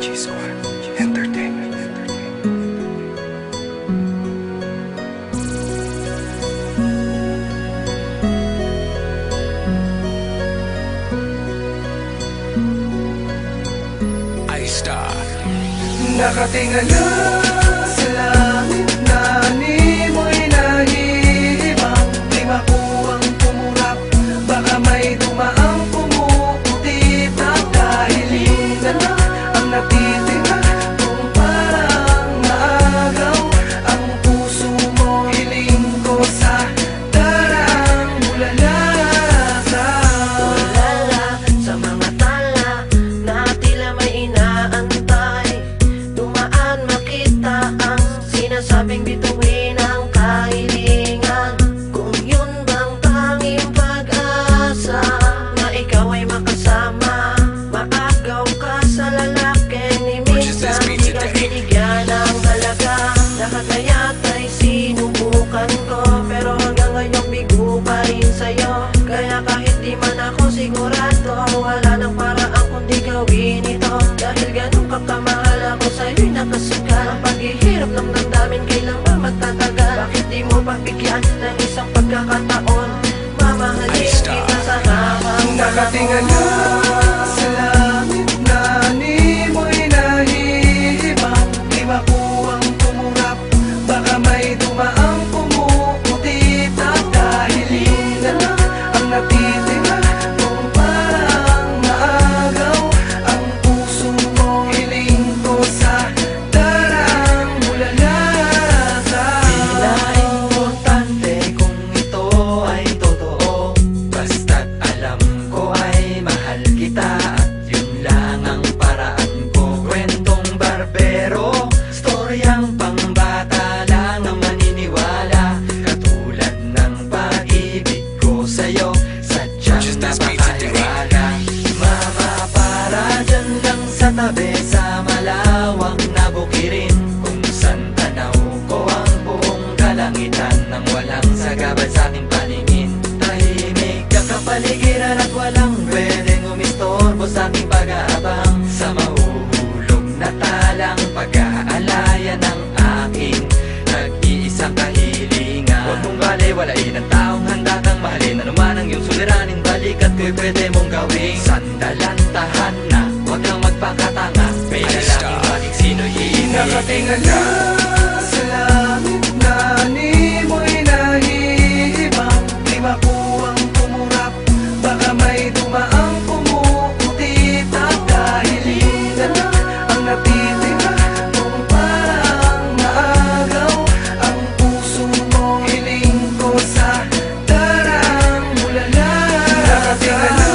G-Squad Entertainment. I-Star. Nakatingala sa langit na ni mo'y nahihibang. Di makuwang tumurap, baka may dumaang pumuputi na. Dahil yung dala ang natitira, kung parang maagaw ang puso mo. Hiling ko sa darang ulala ka. Ulala sa mga tala na tila may inaantay. Dumaan makita ang sinasabing bituin ang kahilingan. Kung yun bang tanging pag-asa na ikaw ay makasama, maagaw ka sa lalaki ni minsan di ka binigyan ng halaga. Lahat na yata'y sinubukan ko, pero hanggang ngayon bigo pa rin sa'yo. Kaya kahit di man ako sigurado, wala nang paraan kundi gawin ito. Dahil ganun ka kamahal, ako sa'yo'y nakasugal. Ang paghihirap ng damdamin kailan ba magtatagal? Bakit di mo pagbigyan ng isang pagkakataon? Mamahalin kita sa habang Nakatingala sa langit na ni mo'y nahihibang. Di makuwang tumurap, baka may dumaang pumuputi na. Dahil yung dala ang natitira, kung parang maagaw ang puso mo. Hiling ko sa darang ulala ka. Tila importante kung ito ay totoo, basta't alam ko ay mahal kita at yun lang ang paraan ko. Kwentong barbero, storyang pangbata lang ang maniniwala. Katulad ng pag-ibig ko sa'yo, sadyang napakaliwala. Mama, para dyan lang sa tabi sa malawak na bukirin, kung saan tanaw ko ang buong kalangitan nang walang sagabal sa aking paningin. Tahimik ang kapaligiran at walang pwedeng umistorbo sa aking pag-aabang. Sa mahuhulog na talang pag-aalaya ng aking nag-iisang kahilingan. Huwag mong baliwalain ang taong handa kang mahalin. Ano man ang iyong suliranin, balikat ko'y pwede mong gawing sandalan, tahanan. Huwag kang magpakatanga, may lalaki maging sino'y hihingi. Nakatingala sa langit na ni mo'y nahihibang. Di makuwang tumurap, baka may dumaang pumuputi na. Dahil yung dala ang natitira, kung parang maagaw ang puso mo. Hiling ko sa darang ulala ka. Nakatingala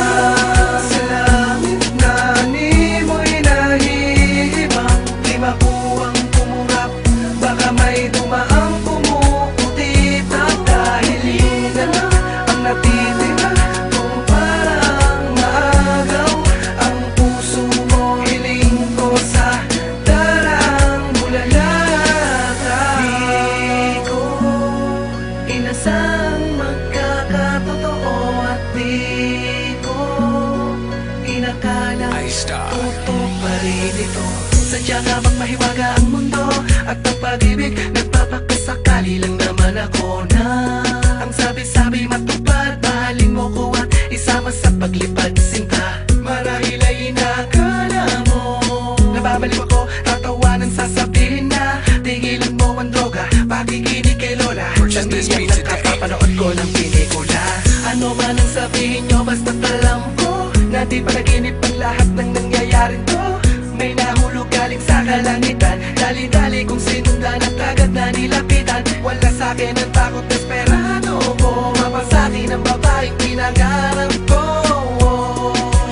sa langit na ni mo'y nahihibang. Di makuwang tumurap, baka may dumaang pumuputi na. Dahil yung dala ang natitira, kung parang maagaw ang puso mo. Hiling ko sa darang ulala ka. Di ko inasang magkakatotoo at di ko inakala I-Star. totoo pa rin ito. Sadya nga bang mahiwaga ang mundo at ang pag-ibig nagpapakasakali lang naman ako na ang sabi-sabi matupad. Mahalin mo ko at isama sa paglipad sinta. Marahil ay inakala mo nababaliw ako, tatawanan sasabihin na tigilan mo ang droga, pakikinig kay Lola. Purchase this beat Namiyak today. nakapapanood ko ng pelikula. Ano man ang sabihin nyo, basta't alam ko na di panaginip ang lahat ng nangyayaring to. May nahulog galing sa kalangitan, dali-dali kung sinundan at agad na nilapitan. Wala sa'kin ang takot, desperado ko mapasakin ang babaeng pinangarap ko.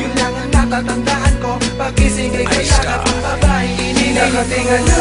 Yun lang ang natatandaan ko, pag-ising ay kaya ka ng babaeng ininay. Nakatingala